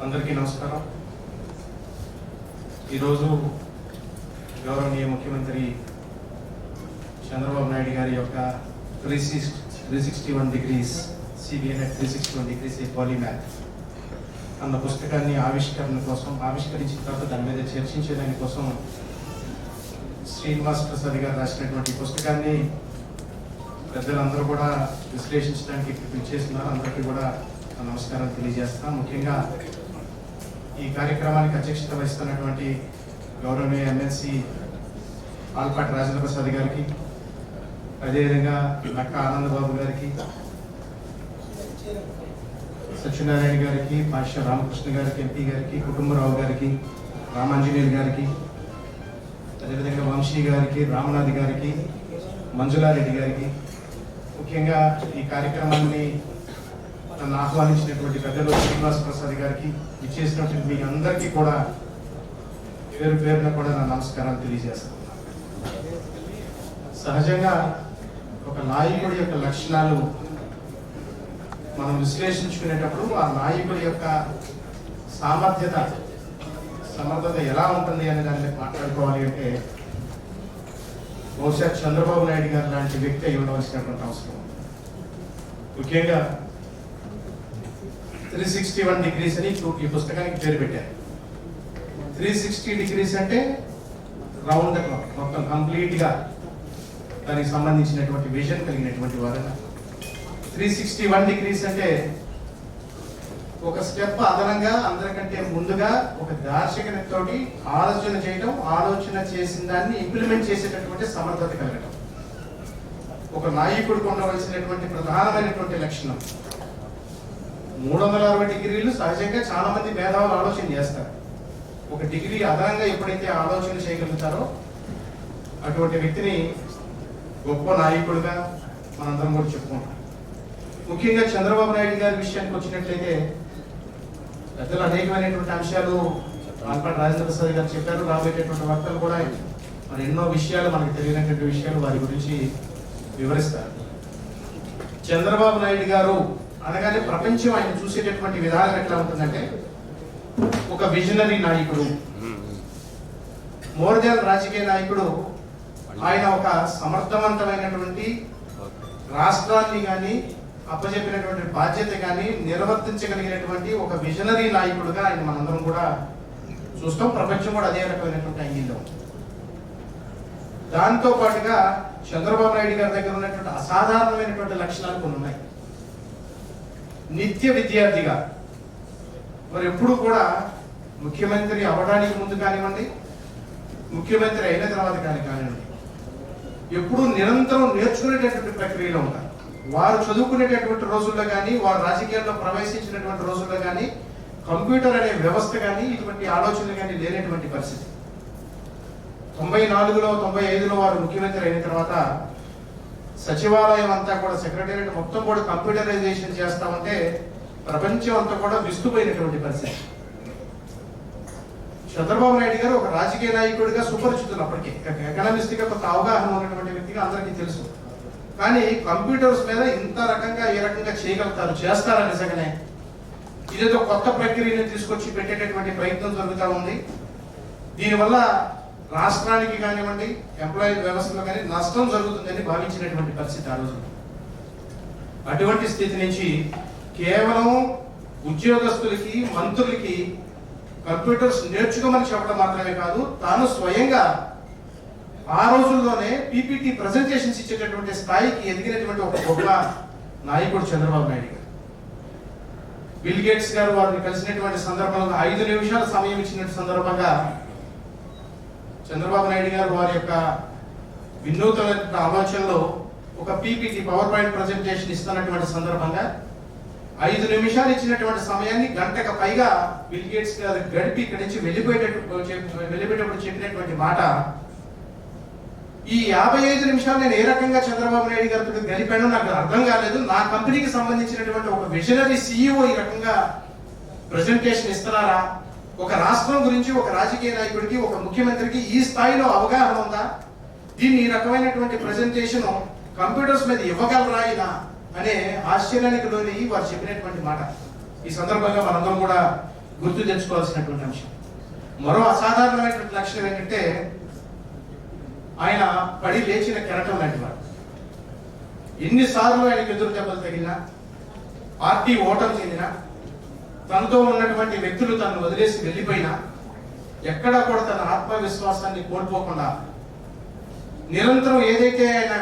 అందరికీ నమస్కారం. ఈరోజు గౌరవనీయ ముఖ్యమంత్రి చంద్రబాబు నాయుడు గారి యొక్క 361 డిగ్రీస్ CBNet 361 డిగ్రీస్ ఏ పాలిమాత్ అన్న పుస్తకాన్ని ఆవిష్కరించిన తర్వాత దాని మీద చర్చించేదాని కోసం శ్రీనివాస్ ప్రసాద్ గారు రాసినటువంటి పుస్తకాన్ని పెద్దలందరూ కూడా విశ్లేషించడానికి పిలిచేస్తున్నారు. అందరికీ కూడా నమస్కారం తెలియజేస్తాం. ముఖ్యంగా ఈ కార్యక్రమానికి అధ్యక్షత వహిస్తున్నటువంటి గౌరవనీయ ఎమ్మెల్సీ ఆల్పాటి రాజేంద్ర ప్రసాద్ గారికి, అదేవిధంగా నక్క ఆనందబాబు గారికి, సత్యనారాయణ గారికి, పాషా రామకృష్ణ గారికి, ఎంపీ గారికి, కుటుంబరావు గారికి, రామాంజనేయులు గారికి, అదేవిధంగా వంశీ గారికి, రామనాథ్ గారికి, మంజులారెడ్డి గారికి, ముఖ్యంగా ఈ కార్యక్రమాన్ని నన్ను ఆహ్వానించినటువంటి పెద్దలు శ్రీనివాస్ ప్రసాద్ గారికి, ఇచ్చేసినటువంటి మీ అందరికీ కూడా పేరు పేరున కూడా నా నమస్కారాలు తెలియజేస్తాను. సహజంగా ఒక నాయకుడి యొక్క లక్షణాలు మనం విశ్లేషించుకునేటప్పుడు ఆ నాయకుడి యొక్క సమర్థత ఎలా ఉంటుంది అనే దాన్ని మాట్లాడుకోవాలి అంటే బహుశా చంద్రబాబు నాయుడు గారు లాంటి వ్యక్తి అయి ఉండవలసినటువంటి అవసరం. ముఖ్యంగా 361 డిగ్రీస్ అని ఈ పుస్తకానికి పేరు పెట్టారు. 360 డిగ్రీస్ అంటే రౌండ్ ద క్లాక్, మొత్తం కంప్లీట్ గా దానికి సంబంధించినటువంటి విజన్ కలిగినటువంటి వారు. 361 డిగ్రీస్ అంటే ఒక స్టెప్ అదనంగా, అందరికంటే ముందుగా ఒక దార్శనికతతోటి ఆలోచన చేయడం, ఆలోచన చేసిన దాన్ని ఇంప్లిమెంట్ చేసేటటువంటి సమర్థత కలగడం ఒక నాయకుడికి ఉండవలసినటువంటి ప్రధానమైనటువంటి లక్షణం. 360 డిగ్రీలు సహజంగా చాలా మంది మేధావులు ఆలోచన చేస్తారు. ఒక డిగ్రీ అదనంగా ఎప్పుడైతే ఆలోచన చేయగలుగుతారో అటువంటి వ్యక్తిని గొప్ప నాయకుడిగా మనందరం కూడా చెప్పుకుంటాం. ముఖ్యంగా చంద్రబాబు నాయుడు గారి విషయానికి వచ్చినట్లయితే పెద్దలు అనేకమైనటువంటి అంశాలు ఆల్పాటి రాజేంద్ర ప్రసాద్ గారు చెప్పారు. రాబోయేటటువంటి వక్తలు కూడా మరి ఎన్నో విషయాలు, మనకు తెలియనటువంటి విషయాలు వారి గురించి వివరిస్తారు. చంద్రబాబు నాయుడు గారు అనగానే ప్రపంచం ఆయన చూసేటటువంటి విధానం ఎట్లా ఉంటుందంటే ఒక విజనరీ నాయకుడు, మోర్ దాన్ రాజకీయ నాయకుడు. ఆయన ఒక సమర్థవంతమైనటువంటి రాష్ట్రాన్ని కానీ అప్పచెప్పినటువంటి బాధ్యత కానీ నిర్వర్తించగలిగినటువంటి ఒక విజనరీ నాయకుడుగా ఆయన మనందరం కూడా చూస్తాం. ప్రపంచం కూడా అదే రకమైనటువంటి యాంగిల్లో. దాంతో పాటుగా చంద్రబాబు నాయుడు గారి దగ్గర ఉన్నటువంటి అసాధారణమైనటువంటి లక్షణాలు కొన్ని ఉన్నాయి. నిత్య విద్యార్థిగా, మరి ఎప్పుడు కూడా ముఖ్యమంత్రి అవ్వడానికి ముందు కానివ్వండి, ముఖ్యమంత్రి అయిన తర్వాత కానివ్వండి, ఎప్పుడు నిరంతరం నేర్చుకునేటటువంటి ప్రక్రియలో ఉంటారు. వారు చదువుకునేటటువంటి రోజుల్లో కానీ, వారు రాజకీయాల్లో ప్రవేశించినటువంటి రోజుల్లో కానీ కంప్యూటర్ అనే వ్యవస్థ కానీ ఇటువంటి ఆలోచనలు కానీ లేనటువంటి పరిస్థితి. 94లో 95లో వారు ముఖ్యమంత్రి అయిన తర్వాత సచివాలయం అంతా కూడా, సెక్రటేరియట్ మొత్తం కూడా కంప్యూటరైజేషన్ చేస్తామంటే ప్రపంచం అంతా కూడా విస్తుపోయినటువంటి పరిస్థితి. చంద్రబాబు నాయుడు గారు ఒక రాజకీయ నాయకుడిగా సుపరిచితులు, అప్పటికే ఎకనామిస్ట్ గా కొంత అవగాహన ఉన్నటువంటి వ్యక్తిగా అందరికీ తెలుసు. కానీ కంప్యూటర్స్ మీద ఇంత రకంగా ఏ రకంగా చేయగలుగుతారు, చేస్తారా నిజంగానే? ఇదేదో కొత్త ప్రక్రియను తీసుకొచ్చి పెట్టేటటువంటి ప్రయత్నం జరుగుతూ ఉంది. దీనివల్ల రాష్ట్రానికి కానివ్వండి, ఎంప్లాయీ వ్యవస్థలో కానీ నష్టం జరుగుతుందని భావించినటువంటి పరిస్థితి ఆ రోజు. అటువంటి స్థితి నుంచి కేవలం ఉద్యోగస్తులకి, మంత్రులకి కంప్యూటర్స్ నేర్చుకోమని చెప్పడం మాత్రమే కాదు, తాను స్వయంగా ఆ రోజుల్లోనే PPT ప్రజెంటేషన్స్ ఇచ్చేటటువంటి స్థాయికి ఎదిగినటువంటి ఒక గొప్ప నాయకుడు చంద్రబాబు నాయుడు గారు. బిల్ గేట్స్ గారు వారిని కలిసినటువంటి సందర్భంలో 5 నిమిషాల సమయం ఇచ్చినటువంటి సందర్భంగా చంద్రబాబు నాయుడు గారు వారి యొక్క వినూతన ఆలోచనలో ఒక PPT పవర్ పాయింట్ ప్రజెంటేషన్ ఇస్తున్నటువంటి సందర్భంగా 5 నిమిషాలు ఇచ్చినటువంటి సమయాన్ని గంటకు పైగా బిల్ గేట్స్ గారు గడిపి ఇక్కడి నుంచి వెళ్ళిపోయేటప్పుడు చెప్పినటువంటి మాట, ఈ 55 నిమిషాలు నేను ఏ రకంగా చంద్రబాబు నాయుడు గారితో గడిపానో నాకు అర్థం కాలేదు. నా కంపెనీకి సంబంధించినటువంటి ఒక విజనరీ CEO ఈ రకంగా ప్రెజెంటేషన్ ఇస్తున్నారా? ఒక రాష్ట్రం గురించి ఒక రాజకీయ నాయకుడికి, ఒక ముఖ్యమంత్రికి ఈ స్థాయిలో అవగాహన ఉందా? దీన్ని ఈ రకమైనటువంటి ప్రెజెంటేషన్ కంప్యూటర్స్ మీద ఇవ్వగలరా ఇలా అనే ఆశ్చర్యానికి లోని వారు చెప్పినటువంటి మాట. ఈ సందర్భంగా మనందరం కూడా గుర్తు తెచ్చుకోవాల్సినటువంటి అంశం. మరో అసాధారణమైనటువంటి లక్షణం ఏంటంటే ఆయన పడి లేచిన కెరటం లాంటి వాడు. ఎన్నిసార్లు ఆయనకు ఎదురు దెబ్బలు తగిలినా, పార్టీ ఓటమి చెందినా, తనతో ఉన్నటువంటి వ్యక్తులు తనను వదిలేసి వెళ్ళిపోయినా ఎక్కడా కూడా తన ఆత్మవిశ్వాసాన్ని కోల్పోకుండా నిరంతరం ఏదైతే ఆయన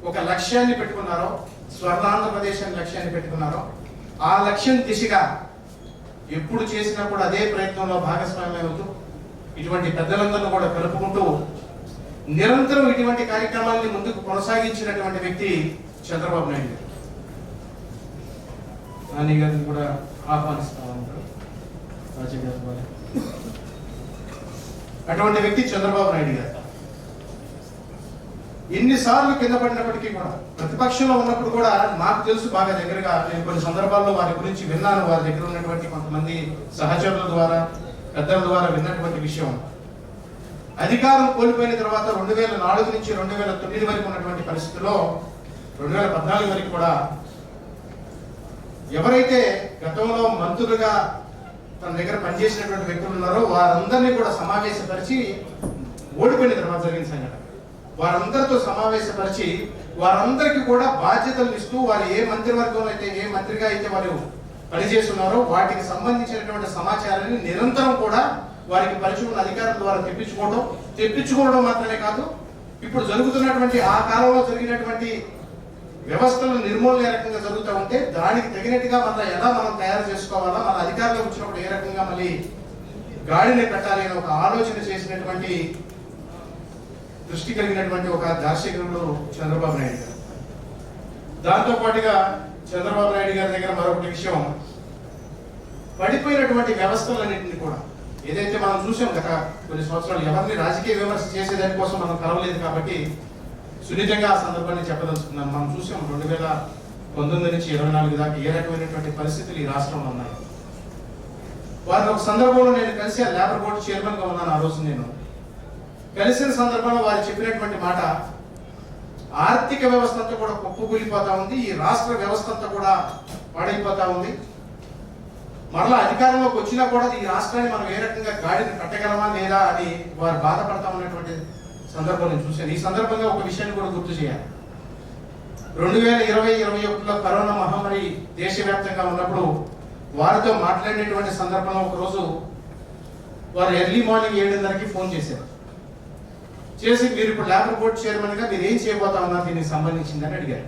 ఒక లక్ష్యాన్ని పెట్టుకున్నారో, స్వర్ణాంధ్రప్రదేశ్ అనే లక్ష్యాన్ని పెట్టుకున్నారో, ఆ లక్ష్యం దిశగా ఎప్పుడు చేసినా కూడా అదే ప్రయత్నంలో భాగస్వామ్యం అవుతూ ఇటువంటి పెద్దలందరినీ కూడా కలుపుకుంటూ నిరంతరం ఇటువంటి కార్యక్రమాన్ని ముందుకు కొనసాగించినటువంటి వ్యక్తి చంద్రబాబు నాయుడు గారు. నాని గారిని కూడా ఆహ్వానిస్తా ఉంటారు రాజగారి ద్వారా. అటువంటి వ్యక్తి చంద్రబాబు నాయుడు గారు. ఎన్నిసార్లు కింద పడినప్పటికీ కూడా ప్రతిపక్షంలో ఉన్నప్పుడు కూడా నాకు తెలుసు బాగా దగ్గరగా, నేను కొన్ని సందర్భాల్లో వారి గురించి విన్నాను. వారి దగ్గర ఉన్నటువంటి కొంతమంది సహచరుల ద్వారా, పెద్దల ద్వారా విన్నటువంటి విషయం. అధికారం కోల్పోయిన తర్వాత 2004 నుంచి 2009 వరకు ఉన్నటువంటి పరిస్థితుల్లో 2014 వరకు కూడా ఎవరైతే గతంలో మంత్రులుగా తన దగ్గర పనిచేసినటువంటి వ్యక్తులు ఉన్నారో వారందరినీ కూడా సమావేశపరిచి, ఓడిపోయిన తర్వాత జరిగిన సంఘటన, వారందరితో సమావేశపరిచి వారందరికీ కూడా బాధ్యతలు ఇస్తూ వారు ఏ మంత్రివర్గంలో అయితే, ఏ మంత్రిగా అయితే వారు పనిచేస్తున్నారో వాటికి సంబంధించినటువంటి సమాచారాన్ని నిరంతరం కూడా వారికి పరిచయం అధికారుల ద్వారా తెప్పించుకోవడం మాత్రమే కాదు, ఇప్పుడు జరుగుతున్నటువంటి ఆ కాలంలో జరిగినటువంటి వ్యవస్థల నిర్మూలన ఏ రకంగా జరుగుతూ ఉంటే దానికి తగినట్టుగా ఎలా మనం తయారు చేసుకోవాలా, మన అధికారంలో వచ్చినప్పుడు ఏ రకంగా మళ్ళీ గాడిని పెట్టాలి అని ఒక ఆలోచన చేసినటువంటి, దృష్టి కలిగినటువంటి ఒక దర్శకుడు చంద్రబాబు నాయుడు గారు. దాంతో పాటుగా చంద్రబాబు నాయుడు గారి దగ్గర మరొకటి విషయం, పడిపోయినటువంటి వ్యవస్థలన్నింటినీ కూడా ఏదైతే మనం చూసాం గత కొన్ని సంవత్సరాలు, ఎవరిని రాజకీయ విమర్శ చేసేదానికోసం మనం కలవలేదు కాబట్టి సున్నితంగా ఆ సందర్భాన్ని చెప్పదలుచుకున్నాను. మనం చూసాం 2019 నుంచి 24 దాకా ఏ రకమైనటువంటి పరిస్థితులు ఈ రాష్ట్రంలో ఉన్నాయి. వారిని ఒక సందర్భంలో నేను కలిసి ఆ లేబర్ బోర్డు చైర్మన్ గా ఉన్నాను. ఆ రోజు నేను కలిసిన సందర్భంలో వారు చెప్పినటువంటి మాట, ఆర్థిక వ్యవస్థ అంతా కూడా కుప్పకూలిపోతా ఉంది, ఈ రాష్ట్ర వ్యవస్థ అంతా కూడా పాడైపోతా ఉంది, మరలా అధికారంలోకి వచ్చినా కూడా ఈ రాష్ట్రాన్ని మనం ఏ రకంగా గాడిని కట్టగలమా లేదా అని వారు బాధపడతా ఉన్నటువంటి సందర్భం నేను చూశాను. ఈ సందర్భంగా ఒక విషయాన్ని కూడా గుర్తు చేయాలి. 2020-21లో కరోనా మహమ్మారి దేశవ్యాప్తంగా ఉన్నప్పుడు వారితో మాట్లాడినటువంటి సందర్భంలో ఒకరోజు వారు ఎర్లీ మార్నింగ్ 7:30కి ఫోన్ చేశారు. చేసి మీరు ఇప్పుడు లేబర్ బోర్డు చైర్మన్ గా మీరు ఏం చేయబోతా ఉన్నారు దీనికి సంబంధించిందని అడిగారు.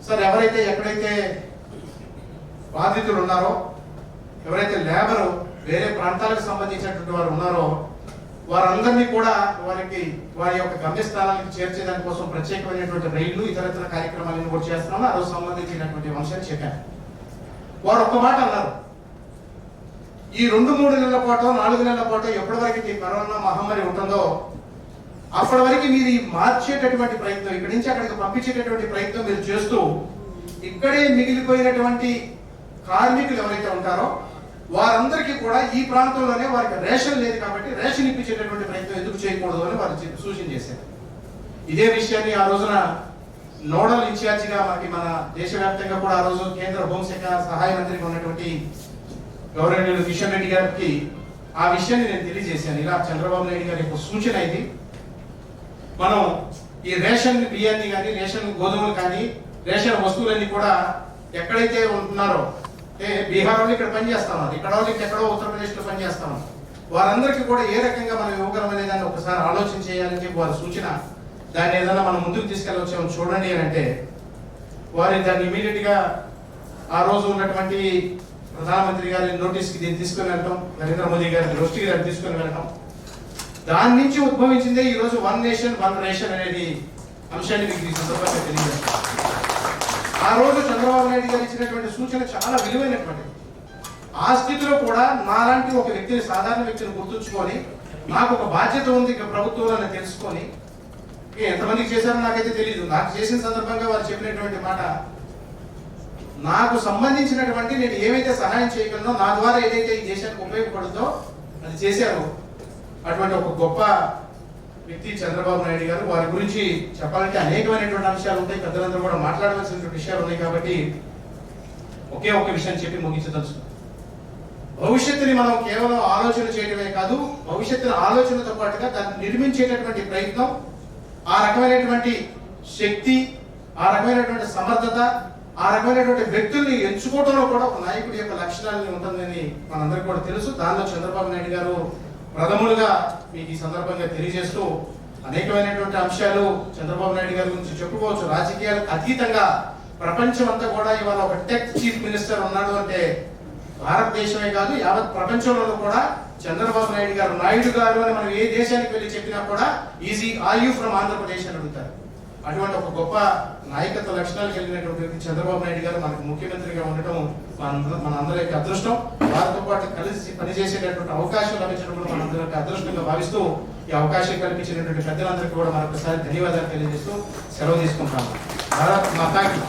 సార్, ఎవరైతే ఎక్కడైతే బాధితులు ఉన్నారో, ఎవరైతే లేబర్ వేరే ప్రాంతాలకు సంబంధించినటువంటి వారు ఉన్నారో వారందరినీ కూడా వారి యొక్క గమ్యస్థానానికి చేర్చేదాని కోసం ప్రత్యేకమైనటువంటి రైళ్లు, ఇతర కార్యక్రమాలను కూడా చేస్తున్నాము. ఆ రోజు సంబంధించినటువంటి అంశాన్ని చెప్పాను. వారు ఒక్క మాట అన్నారు, ఈ 2-3 నెలల పాటు 4 నెలల పాటు ఎప్పటి వరకు ఈ కరోనా మహమ్మారి ఉంటుందో అప్పటి వరకు మీరు మార్చేటటువంటి ప్రయత్నం, ఇక్కడి నుంచి అక్కడికి పంపించేటటువంటి ప్రయత్నం మీరు చేస్తూ ఇక్కడే మిగిలిపోయినటువంటి కార్మికులు ఎవరైతే ఉంటారో వారందరికీ కూడా ఈ ప్రాంతంలోనే వారికి రేషన్ లేదు కాబట్టి రేషన్ ఇప్పించేటటువంటి ప్రయత్నం ఎందుకు చేయకూడదు అని వారు సూచన చేశారు. ఇదే విషయాన్ని ఆ రోజున నోడల్ ఇన్ఛార్జిగా మన దేశవ్యాప్తంగా కూడా ఆ రోజు కేంద్ర హోంశాఖ సహాయ మంత్రిగా ఉన్నటువంటి గౌరవనీయులు కిషన్ రెడ్డి గారికి ఆ విషయాన్ని నేను తెలియజేశాను. ఇలా చంద్రబాబు నాయుడు గారి యొక్క సూచన ఇది, మనం ఈ రేషన్ బియ్యాన్ని కానీ, రేషన్ గోధుమలు కానీ, రేషన్ వస్తువులన్నీ కూడా ఎక్కడైతే ఉంటున్నారో, బీహార్ వాళ్ళు ఇక్కడ పనిచేస్తామన్నారు, ఇక్కడ వాళ్ళు ఎక్కడో ఉత్తరప్రదేశ్ లో పనిచేస్తామన్నారు, వారందరికీ కూడా ఏ రకంగా మనం ఇవ్వగలం అనే దాన్ని ఒకసారి ఆలోచన చేయాలని చెప్పి వారి సూచన. దాన్ని ఏదైనా మనం ముందుకు తీసుకెళ్ళవచ్చామని చూడండి అని అంటే వారి దాన్ని ఇమీడియట్ గా ఆ రోజు ఉన్నటువంటి ప్రధానమంత్రి గారి నోటీస్కి దీన్ని తీసుకుని వెళ్ళటం, నరేంద్ర మోదీ గారి దృష్టికి దాన్ని తీసుకుని వెళ్ళటం, దాని నుంచి ఉద్భవించిందే ఈ రోజు 1 నేషన్ 1 రేషన్ అనేది అంశాన్ని మీకు ఈ సందర్భంగా తెలియజేస్తాను. ఆ రోజు చంద్రబాబు నాయుడు గారు ఇచ్చినటువంటి సూచన చాలా విలువైనటువంటిది. ఆ స్థితిలో కూడా నాలాంటి ఒక వ్యక్తిని, సాధారణ వ్యక్తిని గుర్తుంచుకొని నాకు ఒక బాధ్యత ఉంది ఇక ప్రభుత్వంలో తెలుసుకొని, ఎంతమందికి చేశారో నాకైతే తెలియదు, నాకు చేసిన సందర్భంగా వారు చెప్పినటువంటి మాట, నాకు సంబంధించినటువంటి నేను ఏమైతే సహాయం చేయగలనో, నా ద్వారా ఏదైతే ఈ దేశానికి ఉపయోగపడుతుందో అది చేశారు. అటువంటి ఒక గొప్ప వ్యక్తి చంద్రబాబు నాయుడు గారు. వారి గురించి చెప్పాలంటే అనేకమైనటువంటి అంశాలు ఉంటాయి, పెద్దలందరూ కూడా మాట్లాడవలసినటువంటి విషయాలు ఉన్నాయి కాబట్టి ఒకే ఒక విషయం చెప్పి ముగించదలుచుకున్నాను. భవిష్యత్తుని మనం కేవలం ఆలోచన చేయడమే కాదు, భవిష్యత్తుని ఆలోచనతో పాటుగా దాన్ని నిర్మించేటటువంటి ప్రయత్నం, ఆ రకమైనటువంటి శక్తి, ఆ రకమైనటువంటి సమర్థత, ఆ రకమైనటువంటి వ్యక్తుల్ని ఎంచుకోవడంలో కూడా ఒక నాయకుడి యొక్క లక్షణాలని ఉంటుందని మనందరికీ కూడా తెలుసు. దానిలో చంద్రబాబు నాయుడు గారు ప్రథములుగా మీకు ఈ సందర్భంగా తెలియజేస్తూ అనేకమైనటువంటి అంశాలు చంద్రబాబు నాయుడు గారి గురించి చెప్పుకోవచ్చు. రాజకీయాలకు అతీతంగా ప్రపంచం అంతా కూడా ఇవాళ ఒక టెక్ చీఫ్ మినిస్టర్ ఉన్నాడు అంటే భారతదేశమే కాదు యావత్ ప్రపంచంలో కూడా చంద్రబాబు నాయుడు గారు నాయుడు గారు అని మనం ఏ దేశానికి వెళ్ళి చెప్పినా కూడా easy are you from Andhra Pradesh అని అడుగుతారు. అటువంటి ఒక గొప్ప నాయకత్వ లక్షణాలు కలిగినటువంటి వ్యక్తి చంద్రబాబు నాయుడు గారు మనకు ముఖ్యమంత్రిగా ఉండటం మనందరి యొక్క అదృష్టం. వారితో పాటు కలిసి పనిచేసేటటువంటి అవకాశం లభించడం కూడా మనందరి యొక్క అదృష్టంగా భావిస్తూ ఈ అవకాశం కల్పించినటువంటి పెద్దలందరికీ కూడా మరొకసారి ధన్యవాదాలు తెలియజేస్తూ సెలవు తీసుకుంటాము. భారత్ మాతాకి